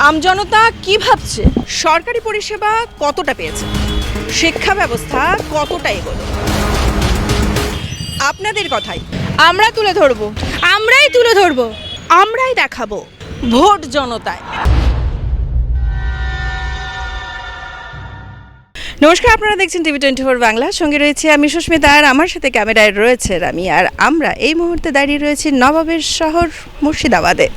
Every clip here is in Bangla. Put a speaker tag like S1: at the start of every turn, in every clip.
S1: আমজনতা কি ভাবছে, সরকারি পরিষেবা কতটা পেয়েছে, শিক্ষা ব্যবস্থা কতটা এগোলো, আপনাদের কথাই আমরা তুলে ধরবো, আমরাই দেখাবো ভোট জনতায়। নমস্কার, আপনারা দেখছেন TV24 বাংলা। সঙ্গে রয়েছে আমি সুস্মিতা, আর আমার সাথে ক্যামেরায় রয়েছে রামি। আর আমরা এই মুহূর্তে দাঁড়িয়ে রয়েছি নবাবের শহর মুর্শিদাবাদে।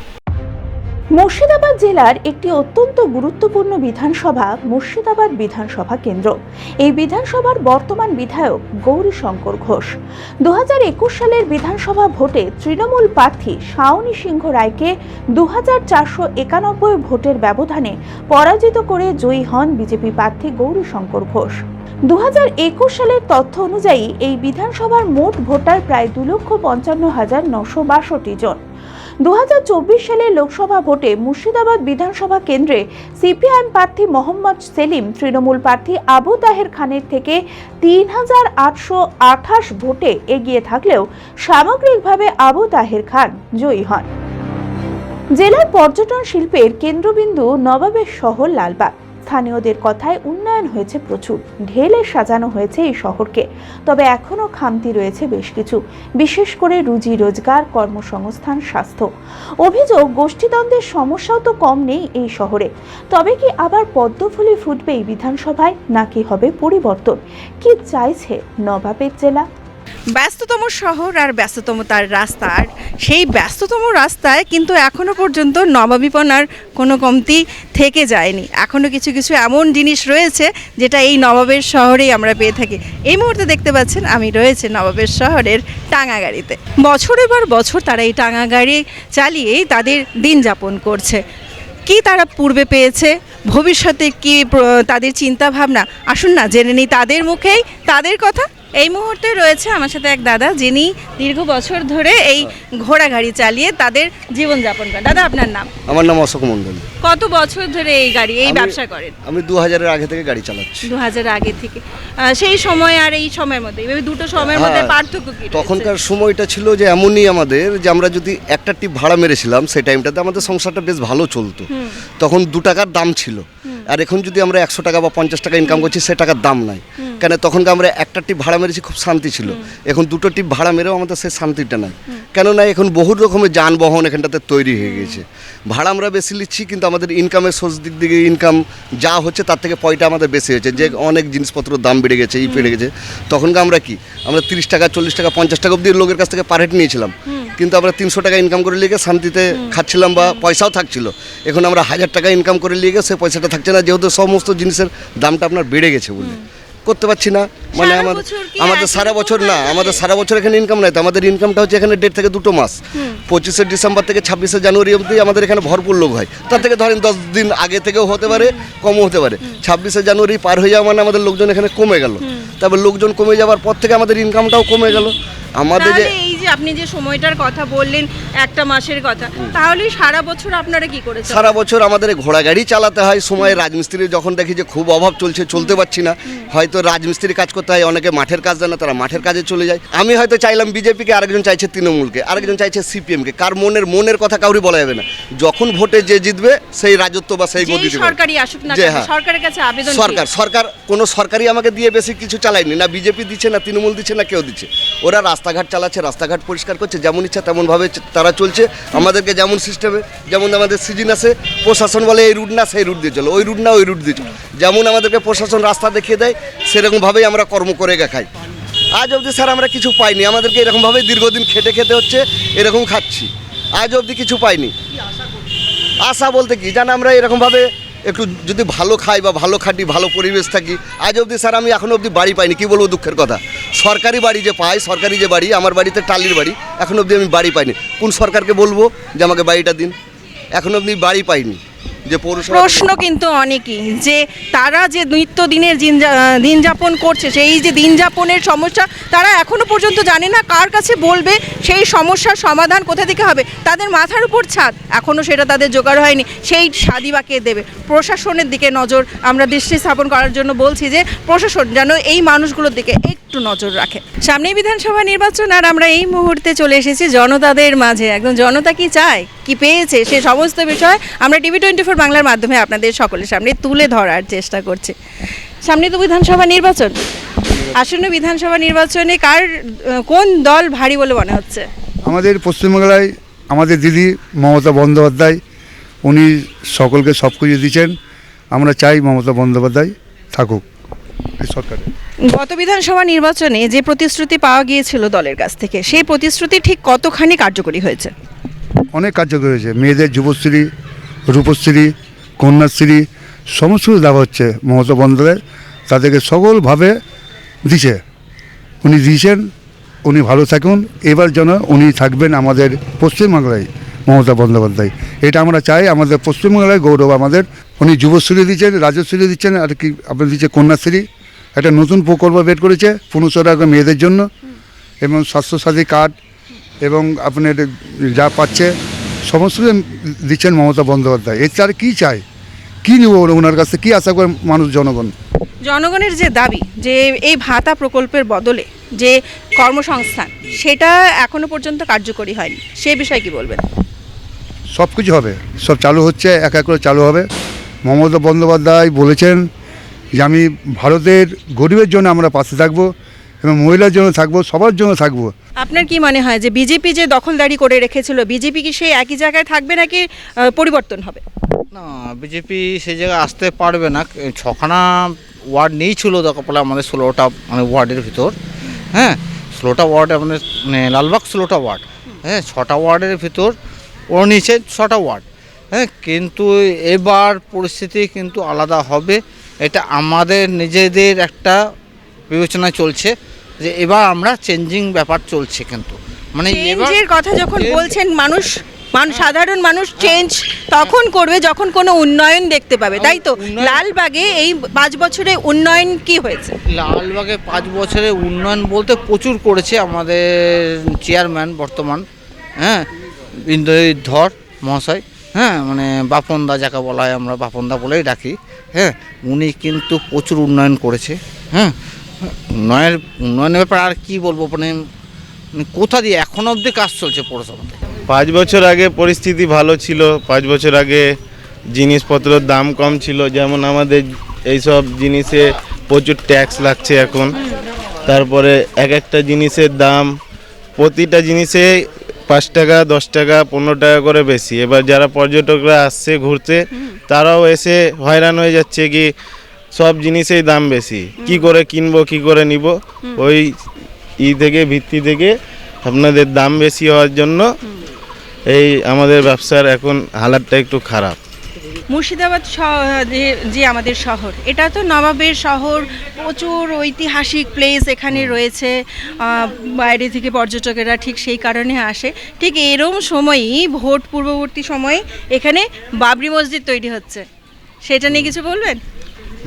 S2: মুর্শিদাবাদ জেলার একটি অত্যন্ত গুরুত্বপূর্ণ বিধানসভা মুর্শিদাবাদ বিধানসভা কেন্দ্র। এই বিধানসভার বর্তমান বিধায়ক গৌরীশঙ্কর ঘোষ 2021 সালের বিধানসভা ভোটে তৃণমূল প্রার্থী শাওনী সিংহ রায়কে 2491 ভোটের ব্যবধানে পরাজিত করে জয়ী হন বিজেপি প্রার্থী গৌরীশঙ্কর ঘোষ। 2021 সালের তথ্য অনুযায়ী এই বিধানসভার মোট ভোটার প্রায় 2,55,962 জন। 2024 সালের লোকসভা ভোটে মুর্শিদাবাদ বিধানসভা কেন্দ্রে সিপিআইএম প্রার্থী মোহাম্মদ সেলিম তৃণমূল প্রার্থী আবু তাহের খানের থেকে 3,828 ভোটে এগিয়ে থাকলেও সামগ্রিকভাবে আবু তাহের খান জয়ী হন। জেলার পর্যটন শিল্পের কেন্দ্রবিন্দু নবাবের শহর লালবাগ। স্থানীয়দের কথায় উন্নয়ন হয়েছে প্রচুর, ঢেলে সাজানো হয়েছে এই শহরকে। তবে এখনও খামতি রয়েছে বেশ কিছু, বিশেষ করে রুজি রোজগার, কর্মসংস্থান, স্বাস্থ্য। অভিযোগ, গোষ্ঠীদ্বন্দ্বের সমস্যাও তো কম নেই এই শহরে। তবে কি আবার পদ্মফুলি ফুটবে এই বিধানসভায়, নাকি হবে পরিবর্তন? কি চাইছে নবাবের জেলা?
S1: ব্যস্ততম শহর আর ব্যস্ততম তার রাস্তা, আর সেই ব্যস্ততম রাস্তায় কিন্তু এখনো পর্যন্ত নবাবিপনার কোনো কমতি থেকে যায়নি। এখনো কিছু কিছু এমন জিনিস রয়েছে যেটা এই নবাবের শহরেই আমরা পেয়ে থাকি। এই মুহূর্তে দেখতে পাচ্ছেন আমি রয়েছে নবাবের শহরের টাঙা গাড়িতে। বছরের পর বছর তারা এই টাঙা গাড়ি চালিয়েই তাদের দিন যাপন করছে। কি তারা পূর্বে পেয়েছে, ভবিষ্যতে কি তাদের চিন্তা ভাবনা, আসুন না জেনে নিই তাদের মুখেই তাদের কথা। এই মুহূর্তে রয়েছে আমার সাথে এক দাদা, যিনি দীর্ঘ বছর ধরে এই ঘোড়া গাড়ি চালিয়ে তাদের জীবনযাপন করেন। দাদা, আপনার নাম?
S3: আমার নাম অশোক মণ্ডল।
S1: কত বছর ধরে এই ব্যবসা করেন?
S3: আমি 2000-এর আগে থেকে গাড়ি চালাচ্ছি।
S1: 2000 আগে থেকে। সেই সময় আর এই সময়ের মধ্যে, এই দুটো সময়ের মধ্যে পার্থক্য কি?
S3: তখনকার সময়টা ছিল যে এমনই আমাদের, যে আমরা যদি একটা টিপ ভাড়া মেরেছিলাম সেই টাইমটাতে আমাদের সংসারটা বেশ ভালো চলতো। তখন 2 টাকার দাম ছিল। আর এখন যদি আমরা 100 টাকা বা 50 টাকা ইনকাম করছি, সে টাকার দাম নাই। কেন? তখনকার আমরা একটা টিপ ভাড়া মেরেছি, খুব শান্তি ছিল। এখন 2টো টিপ ভাড়া মেরেও আমাদের সেই শান্তিটা নাই। কেননা এখন বহু রকমের যানবাহন এখানটাতে তৈরি হয়ে গেছে। ভাড়া আমরা বেশি নিচ্ছি, কিন্তু আমাদের ইনকামের সোর্স দিক থেকে ইনকাম যা হচ্ছে তার থেকে পয়টা আমাদের বেশি হয়েছে। যে অনেক জিনিসপত্রের দাম বেড়ে গেছে, বেড়ে গেছে। তখনকার আমরা 30 টাকা, 40 টাকা, 50 টাকা অব্দি লোকের কাছ থেকে পার হেড নিয়েছিলাম, কিন্তু আমরা 300 টাকা ইনকাম করে লিখে শান্তিতে খাচ্ছিলাম বা পয়সাও থাকছিল। এখন আমরা 1000 টাকা ইনকাম করে লিখে সে পয়সাটা থাকছে না, যেহেতু সমস্ত জিনিসের দামটা আপনার বেড়ে গেছে বলে করতে পারছি না। মানে আমাদের সারা বছর না, আমাদের সারা বছর এখানে ইনকাম নাই। তো আমাদের ইনকামটা হচ্ছে এখানে 1.5 থেকে 2 মাস। 25শে ডিসেম্বর থেকে 26শে জানুয়ারি অবধি আমাদের এখানে ভরপুর লোক হয়। তার থেকে ধরেন 10 দিন আগে থেকেও হতে পারে, কমও হতে পারে। 26শে জানুয়ারি পার হয়ে যাওয়া মানে আমাদের লোকজন এখানে কমে গেল। তারপর লোকজন কমে যাওয়ার পর থেকে আমাদের ইনকামটাও কমে গেল। আমাদের যে
S1: এই যে আপনি যে সময়টার কথা বললেন, একটা মাসের কথা, তাহলে সারা বছর আপনারা কি করেছেন?
S3: সারা বছর আমাদের ঘোড়া গাড়ি চালাতে হয়। সময় রাজমিস্ত্রি যখন দেখি যে খুব অভাব চলছে, চলতে পারছি না, হয়তো রাজমিস্ত্রির কাজ করতে হয়। অনেকে মাঠের কাজ জানে, তারা মাঠের কাজে চলে যায়। আমি হয়তো চাইলাম বিজেপিকে, আরেকজন চাইছে তৃণমূলকে, আরেকজন চাইছে সিপিএমকে। কার মনের কথা কাউরি বলা যাবে না। যখন ভোটে যে জিতবে সেই রাজত্ব বা সেই গদি দেবে।
S1: সরকারি আসুক না, সরকারের কাছে আবেদন।
S3: সরকার কোনো সরকারি আমাকে দিয়ে বেশি কিছু চালায়নি, না বিজেপি দিচ্ছে, না তৃণমূল দিচ্ছে, না কেউ দিচ্ছে। ওরা রাস্তাঘাট চালাচ্ছে, রাস্তাঘাট পরিষ্কার করছে, যেমন ইচ্ছা তেমনভাবে তারা চলছে। আমাদেরকে যেমন সিস্টেমে, যেমন আমাদের সিজন আসে, প্রশাসন বলে এই রুট না সেই রুট দিয়ে চলো, ওই রুট না ওই রুট দিয়ে চলো। যেমন আমাদেরকে প্রশাসন রাস্তা দেখিয়ে দেয়, সেরকমভাবেই আমরা কর্ম করে খাই। আজ অবধি স্যার আমরা কিছু পাইনি। আমাদেরকে এরকমভাবেই দীর্ঘদিন খেতে হচ্ছে, এরকম খাচ্ছি। আজ অবধি কিছু পাইনি। আশা বলতে কি জানা, আমরা এরকমভাবে একটু যদি ভালো খাই বা ভালো খাটি, ভালো পরিবেশ থাকি। আজ অবধি স্যার আমি এখনও অবধি বাড়ি পাইনি। কি বলবো, দুঃখের কথা। সরকারি বাড়ি যে পাই, সরকারি যে বাড়ি, আমার বাড়িতে টালির বাড়ি, এখনও অবধি আমি বাড়ি পাইনি। কোন সরকারকে বলবো যে আমাকে বাড়িটা দিন? এখনও অবধি বাড়ি পাইনি। যে
S1: প্রশ্ন কিন্তু অনেকই, যে তারা যে নিত্যদিনের দিন যাপন করছে, সেই যে দিন যাপনের সমস্যা তারা এখনো পর্যন্ত জানে না কার কাছে বলবে, সেই সমস্যার সমাধান কোথা থেকে হবে। তাদের মাথার উপর ছাদ, এখনো সেটা তাদের জোগাড় হয়নি। সেই ছাদই বা কে দেবে? প্রশাসনের দিকে নজর আমরা দৃষ্টি স্থাপন করার জন্য বলছি যে প্রশাসন যেন এই মানুষগুলোর দিকে একটু নজর রাখে। সামনেই বিধানসভা নির্বাচন, আর আমরা এই মুহূর্তে চলে এসেছি জনতাদের মাঝে। একদম জনতা কি চায়, কি পেয়েছে সে সমস্ত বিষয় আমরা TV24 বাংলার মাধ্যমে আপনাদের সকলের সামনে তুলে ধরার চেষ্টা করছি। সামনে তো বিধানসভা নির্বাচন, আসন্ন বিধানসভা নির্বাচনে কোন দল ভারী বলে মনে হচ্ছে?
S4: আমাদের পশ্চিমবাংলায় আমাদের দিদি মমতা বন্দ্যোপাধ্যায়, উনি সকলকে সব কিছু দিচ্ছেন। আমরা চাই মমতা বন্দ্যোপাধ্যায় থাকুক এই সরকারে।
S1: গত বিধানসভা নির্বাচনে যে প্রতিশ্রুতি পাওয়া গিয়েছিল দলের কাছ থেকে, সেই প্রতিশ্রুতি ঠিক কতখানি কার্যকরী হয়েছে?
S4: অনেক কার্যকর হয়েছে। মেয়েদের যুবশ্রী, রূপশ্রী, কন্যাশ্রী সমস্ত কিছু দেওয়া হচ্ছে। মমতা বন্দ্যোপাধ্যায় তাদেরকে সকলভাবে দিছে, উনি দিয়েছেন। উনি ভালো থাকুন, এবার যেন উনি থাকবেন আমাদের পশ্চিমবাংলায় মমতা বন্দ্যোপাধ্যায়, এটা আমরা চাই। আমাদের পশ্চিমবাংলায় গৌরব আমাদের। উনি যুবশ্রী দিচ্ছেন, রাজশ্রী দিচ্ছেন, আর কি আপনার দিচ্ছে কন্যাশ্রী। একটা নতুন প্রকল্প বের করেছে 1500 টাকা মেয়েদের জন্য, এবং স্বাস্থ্যসাথী কার্ড এবং আপনার যা পাচ্ছে সমস্ত দিচ্ছেন মমতা বন্দ্যোপাধ্যায়। এর আর কী চাই, কী নেব ওনার কাছে, কী আশা করে মানুষ জনগণ?
S1: জনগণের যে দাবি যে এই ভাতা প্রকল্পের বদলে যে কর্মসংস্থান, সেটা এখনো পর্যন্ত কার্যকরী হয়নি, সে বিষয়ে কি বলবেন?
S4: সব কিছু হবে, সব চালু হচ্ছে, এক এক করে চালু হবে। মমতা বন্দ্যোপাধ্যায় বলেছেন যে আমি ভারতের গরিবের জন্য আমরা পাশে থাকবো, এবং মহিলার জন্য থাকবো, সবার জন্য থাকবো।
S1: আপনার কি মনে হয় যে বিজেপি যে দখলদারি করে রেখেছিল, বিজেপি কি সেই একই জায়গায় থাকবে নাকি পরিবর্তন হবে?
S5: না, বিজেপি সেই জায়গায় আসতে পারবে না। 6খানা ওয়ার্ড নিয়েছিল বলে আমাদের 16টা মানে ওয়ার্ডের ভিতর। হ্যাঁ, 16টা ওয়ার্ড আমাদের মানে লালবাগ 16টা ওয়ার্ড। হ্যাঁ, 6টা ওয়ার্ডের ভিতর ও নিচে 6টা ওয়ার্ড। হ্যাঁ, কিন্তু এবার পরিস্থিতি কিন্তু আলাদা হবে। এটা আমাদের নিজেদের একটা বিবেচনা চলছে যে এবার আমরা চেঞ্জিং ব্যাপার চলছে, কিন্তু মানে
S1: চেঞ্জের কথা যখন বলছেন, মানুষ সাধারণ মানুষ চেঞ্জ তখন করবে যখন কোনো উন্নয়ন দেখতে পাবে, তাই তো? লালবাগে এই 5 বছরে উন্নয়ন কি হয়েছে?
S5: লালবাগে 5 বছরে উন্নয়ন বলতে প্রচুর করেছে আমাদের চেয়ারম্যান বর্তমান, হ্যাঁ, ইন্দ্রজিৎ ধর মহাশয়। হ্যাঁ, মানে বাপনদা যাকে বলা হয়, আমরা বাপনদা বলেই ডাকি। হ্যাঁ, উনি কিন্তু প্রচুর উন্নয়ন করেছে। হ্যাঁ, উন্নয়নের ব্যাপারে আর কি বলবো, মানে কোথা দিয়ে এখনো অবধি কাজ চলছে পৌরসভাতে।
S6: 5 বছর আগে পরিস্থিতি ভালো ছিল। 5 বছর আগে জিনিসপত্রের দাম কম ছিল, যেমন আমাদের এইসব জিনিসে প্রচুর ট্যাক্স লাগছে এখন। তারপরে এক একটা জিনিসের দাম, প্রতিটা জিনিসে 5 টাকা 10 টাকা 15 টাকা করে বেশি। এবার যারা পর্যটকরা আসছে ঘুরতে, তারাও এসে হয়রান হয়ে যাচ্ছে কি সব জিনিসেই দাম বেশি, কি করে কিনবো, কি করে নিব। ওই ভিত্তি থেকে আপনাদের দাম বেশি হওয়ার জন্য এই আমাদের ব্যবসার এখন হালাতটা একটু খারাপ।
S1: মুর্শিদাবাদ যে আমাদের শহর, এটা তো নবাবের শহর, প্রচুর ঐতিহাসিক প্লেস এখানে রয়েছে। বাইরে থেকে পর্যটকেরা ঠিক সেই কারণে আসে। ঠিক এরকম সময়ই ভোট পূর্ববর্তী সময়ে এখানে বাবরি মসজিদ তৈরি হচ্ছে, সেটা নিয়ে কিছু বলবেন?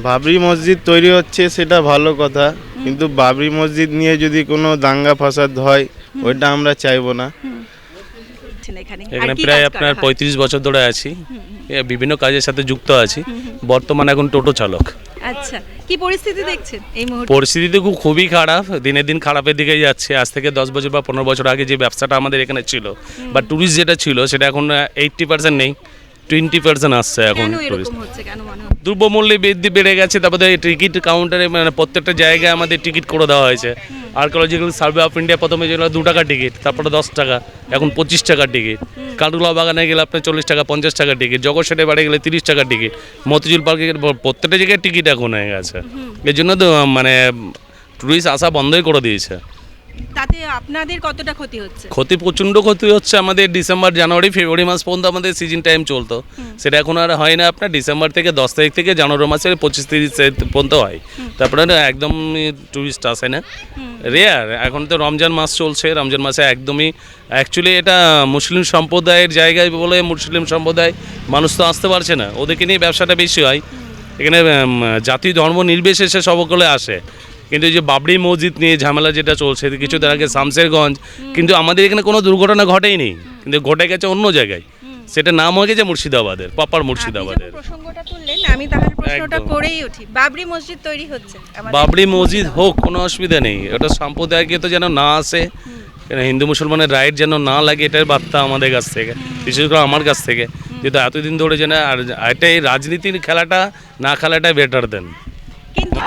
S6: বাবরি মসজিদ তৈরি হচ্ছে সেটা ভালো কথা, কিন্তু বাবরি মসজিদ নিয়ে যদি কোনো দাঙ্গা ফাসাদ হয় ওইটা আমরা চাইবো না।
S7: এখানে প্রায় আপনার 35 বছর ধরে আছি, বিভিন্ন কাজের সাথে যুক্ত আছি। বর্তমানে এখন টোটো চালক।
S1: আচ্ছা, কি পরিস্থিতি দেখছেন এই মুহূর্তে?
S7: পরিস্থিতি তো খুবই খারাপ, দিনের দিন খারাপের দিকে যাচ্ছে। আজ থেকে 10 বছর বা 15 বছর আগে যে ব্যবসাটা আমাদের এখানে ছিল বা ট্যুরিস্ট যেটা ছিল, সেটা এখন 80% নেই, 20% আসছে এখন টুরিস্ট। দ্রব্যমূল্য বৃদ্ধি বেড়ে গেছে, তারপরে টিকিট কাউন্টারে মানে প্রত্যেকটা জায়গায় আমাদের টিকিট করে দেওয়া হয়েছে। আর্কিওলজিক্যাল সার্ভে অফ ইন্ডিয়া প্রথমে ছিল 2 টাকা টিকিট, তারপরে 10 টাকা, এখন 25 টাকা টিকিট। কাটুলা বাগানে গেলে আপনার 40 টাকা 50 টাকা টিকিট, জগৎসেটে বাড়ি গেলে 30 টাকা টিকিট, মতিঝিল পার্কে প্রত্যেকটা জায়গায় টিকিট এখন হয়ে গেছে। এর জন্য তো মানে টুরিস্ট আসা বন্ধই করে দিয়েছে।
S1: তাতে আপনাদের কতটা ক্ষতি হচ্ছে?
S7: ক্ষতি প্রচণ্ড ক্ষতি হচ্ছে। আমাদের ডিসেম্বর জানুয়ারি ফেব্রুয়ারি মাস পর্যন্ত আমাদের সিজন টাইম চলতো, সেটা এখন আর হয় না। আপনার ডিসেম্বর থেকে 10 তারিখ থেকে জানুয়ারি মাসের 25-30 পর্যন্ত হয়, তারপরে একদম টুরিস্ট আসে না, রেয়ার। এখন তো রমজান মাস চলছে, রমজান মাসে একদমই অ্যাকচুয়ালি এটা মুসলিম সম্প্রদায়ের জায়গায় বলে মুসলিম সম্প্রদায় মানুষ তো আসতে পারছে না, ওদেরকে নিয়ে ব্যবসাটা বেশি হয়। এখানে জাতি ধর্ম নির্বিশেষে সকলে আসে। কিন্তু এই যে বাবরি মসজিদ নিয়ে ঝামেলা যেটা চলছে, কিছুদিন আগে শামশেরগঞ্জ, কিন্তু আমাদের এখানে কোনো দুর্ঘটনা ঘটেই নেই, কিন্তু ঘটে গেছে অন্য জায়গায়। সেটা নাম হয়ে গেছে মুর্শিদাবাদের, প্রপার মুর্শিদাবাদের।
S1: প্রসঙ্গটা তুললেন, আমি তাহলে প্রশ্নটা করেই উঠি। বাবরি মসজিদ তৈরি হচ্ছে,
S7: বাবরি মসজিদ হোক, কোনো অসুবিধা নেই। ওটা সম্প্রদায়কে তো যেন না আসে, কেন হিন্দু মুসলমানের রাইট যেন না লাগে, এটাই বার্তা আমাদের কাছ থেকে, বিশেষ করে আমার কাছ থেকে, যেহেতু এতদিন ধরে যেন আর এটাই রাজনীতির খেলাটা না খেলাটাই বেটার দেন।
S1: কিন্তু